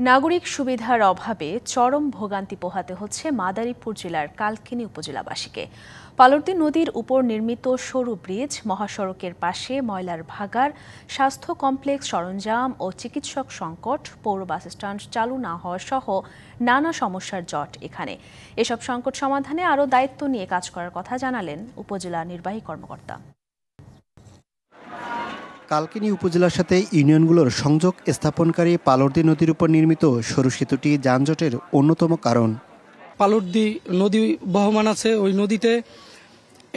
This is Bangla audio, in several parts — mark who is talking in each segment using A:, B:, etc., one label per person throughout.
A: নাগরিক সুবিধার অভাবে চরম ভোগান্তি পোহাতে হচ্ছে মাদারীপুর জেলার কালকিনি উপজেলাবাসীকে। পালর্দি নদীর উপর নির্মিত সরু ব্রিজ, মহাসড়কের পাশে ময়লার ভাগাড়, স্বাস্থ্য কমপ্লেক্স সরঞ্জাম ও চিকিৎসক সংকট, পৌর বাসস্ট্যান্ড চালু না হওয়া সহ নানা সমস্যার জট এখানে। এসব সংকট সমাধানে আরও দায়িত্ব নিয়ে কাজ করার কথা জানালেন উপজেলা নির্বাহী কর্মকর্তা।
B: কালকিনি উপজেলার সাথে ইউনিয়নগুলোর সংযোগ স্থাপনকারী পালর্দি নদীর উপর নির্মিত সরু সেতুটি যানজটের অন্যতম কারণ।
C: পালর্দি নদী বহমান আছে, ওই নদীতে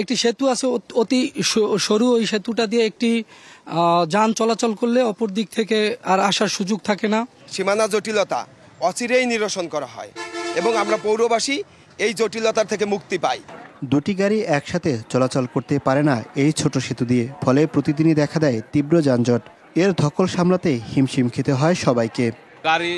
C: একটি সেতু আছে অতি সরু। ওই সেতুটা দিয়ে একটি যান চলাচল করলে অপর দিক থেকে আর আসার সুযোগ থাকে না।
D: সীমানা জটিলতা অচিরেই নিরসন করা হয় এবং আমরা পৌরবাসী এই জটিলতার থেকে মুক্তি পাই।
B: দুটি গাড়ি একসাথে চলাচল করতে পারে না এই ছোট সেতু দিয়ে, ফলে প্রতিদিনই দেখা দেয় তীব্র যানজট। এর ধকল সামলাতে হিমশিম খেতে হয় সবাইকে।
E: গাড়ি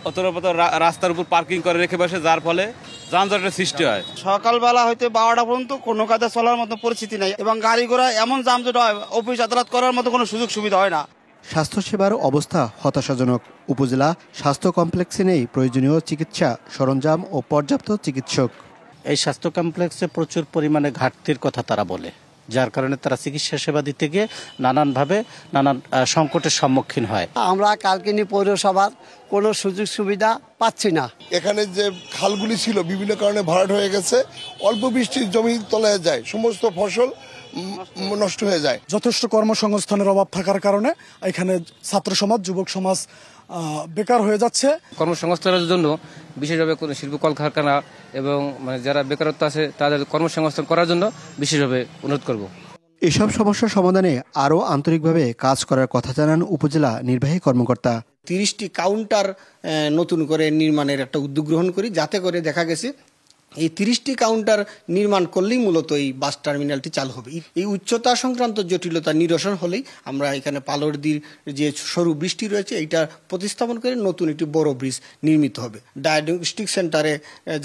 E: অতরপতর রাস্তার উপর পার্কিং করে রেখে বসে, যার ফলে যানজটের সৃষ্টি হয়।
F: সকালবেলা হইতে 12টা পর্যন্ত কোনো কাজে চলার মতো পরিস্থিতি নেই এবং গাড়ি ঘোড়া এমন যানজট হয়, অফিস আদালত করার মতো কোনো সুযোগ সুবিধা হয় না।
B: স্বাস্থ্যসেবার অবস্থা হতাশাজনক। উপজেলা স্বাস্থ্য কমপ্লেক্সে নেই প্রয়োজনীয় চিকিৎসা সরঞ্জাম ও পর্যাপ্ত চিকিৎসক।
G: এই স্বাস্থ্য কমপ্লেক্সে প্রচুর পরিমাণে ঘাটতির কথা তারা বলে, যার কারণে তারা চিকিৎসা সেবা দিতে গিয়ে নানান সংকটের সম্মুখীন হয়।
H: আমরা কালকিনি পৌরসভার কোনো সুযোগ সুবিধা পাচ্ছি না।
I: এখানে যে খালগুলি ছিল বিভিন্ন কারণে ভরাট হয়ে গেছে, অল্প বৃষ্টির জমি তলায় যায়, সমস্ত ফসল নষ্ট হয়ে যায়।
J: যথেষ্ট কর্মসংস্থানের অভাব থাকার কারণে এখানে ছাত্র সমাজ, যুবক সমাজ বেকার হয়ে যাচ্ছে।
K: কর্মসংস্থানের জন্য বিশেষভাবে শিল্প কলকারখানা এবং যারা বেকারত্ব আছে তাদের কর্মসংস্থান করার জন্য বিশেষভাবে অনুরোধ করব।
B: এসব সমস্যার সমাধানে আরও আন্তরিকভাবে কাজ করার কথা জানান উপজেলা নির্বাহী কর্মকর্তা।
F: 30টি কাউন্টার নতুন করে নির্মাণের একটা উদ্যোগ গ্রহণ করি, যাতে করে দেখা গেছে এই 30টি কাউন্টার নির্মাণ করলেই মূলত এই বাস টার্মিনালটি চালু হবে। এই উচ্চতা সংক্রান্ত জটিলতা নিরসন হলেই আমরা এখানে পালর্দির যে সরু ব্রিজটি রয়েছে এইটা প্রতিস্থাপন করে নতুন একটি বড় ব্রিজ নির্মিত হবে। ডায়াগনস্টিক সেন্টারে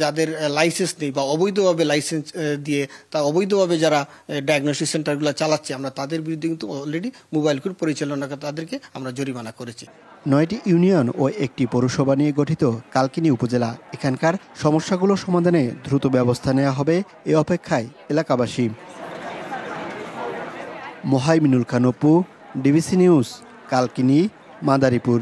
F: যাদের লাইসেন্স নেই বা অবৈধভাবে লাইসেন্স দিয়ে তা অবৈধভাবে যারা ডায়াগনস্টিক সেন্টারগুলো চালাচ্ছে, আমরা তাদের বিরুদ্ধে কিন্তু অলরেডি মোবাইল কোর্ট পরিচালনা তাদেরকে আমরা জরিমানা করেছি।
B: 9টি ইউনিয়ন ও একটি পৌরসভা নিয়ে গঠিত কালকিনি উপজেলা। এখানকার সমস্যাগুলো সমাধানে দ্রুত ব্যবস্থা নেওয়া হবে এ অপেক্ষায় এলাকাবাসী। Mohaiminul Khan Apu, DBC news, Kalkini, Madaripur.